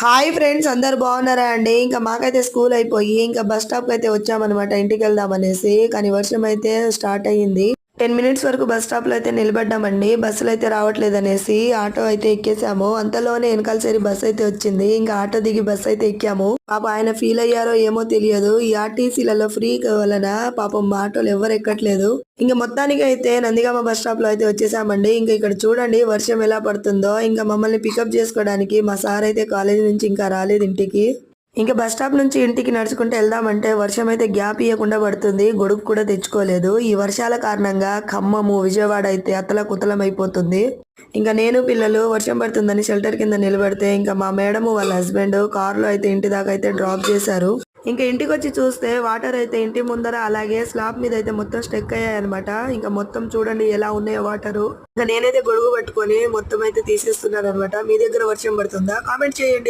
Hi friends, అందరు బాగున్నారా అండి? ఇంకా మాకైతే స్కూల్ అయిపోయి ఇంకా బస్ స్టాప్ అయితే వచ్చామన్నమాట ఇంటికి వెళ్దాం అనేసి. కానీ వర్షం అయితే స్టార్ట్ అయ్యింది. 10 మినిట్స్ వరకు బస్ స్టాప్ లో అయితే నిలబడ్డామండి. బస్సులు అయితే రావట్లేదు అనేసి ఆటో అయితే ఎక్కేసాము. అంతలోనే వెనకాల సరి బస్ అయితే వచ్చింది. ఇంకా ఆటో దిగి బస్ అయితే ఎక్కాము. పాప ఆయన ఫీల్ అయ్యారో ఏమో తెలియదు. ఈ ఆర్టీసీలలో ఫ్రీ వలన పాపం ఆటోలు ఎవరు ఎక్కట్లేదు. ఇంకా మొత్తానికి అయితే నందిగామ బస్ స్టాప్ లో అయితే వచ్చేసామండి. ఇంకా ఇక్కడ చూడండి వర్షం ఎలా పడుతుందో. ఇంకా మమ్మల్ని పికప్ చేసుకోవడానికి మా సార్ అయితే కాలేజ్ నుంచి ఇంకా రాలేదు ఇంటికి. ఇంకా బస్ స్టాప్ నుంచి ఇంటికి నడుచుకుంటూ వెళ్దామంటే వర్షం అయితే గ్యాప్ ఇవ్వకుండా పడుతుంది. గొడుగు కూడా తెచ్చుకోలేదు. ఈ వర్షాల కారణంగా ఖమ్మము, విజయవాడ అయితే అతలకుతలం అయిపోతుంది. ఇంకా నేను పిల్లలు వర్షం పడుతుందని షెల్టర్ కింద నిలబడితే ఇంకా మా మేడము వాళ్ళ హస్బెండ్ కారులో అయితే ఇంటి దాకా అయితే డ్రాప్ చేశారు. ఇంకా ఇంటికి వచ్చి చూస్తే వాటర్ అయితే ఇంటి ముందర అలాగే స్లాబ్ మీద అయితే మొత్తం స్టెక్ అయ్యాయి అనమాట. ఇంకా మొత్తం చూడండి ఎలా ఉన్నాయో వాటరు. ఇంకా నేనైతే గొడుగు పట్టుకొని మొత్తం అయితే తీసేస్తున్నాను అనమాట. మీ దగ్గర వర్షం పడుతుందా? కామెంట్ చేయండి.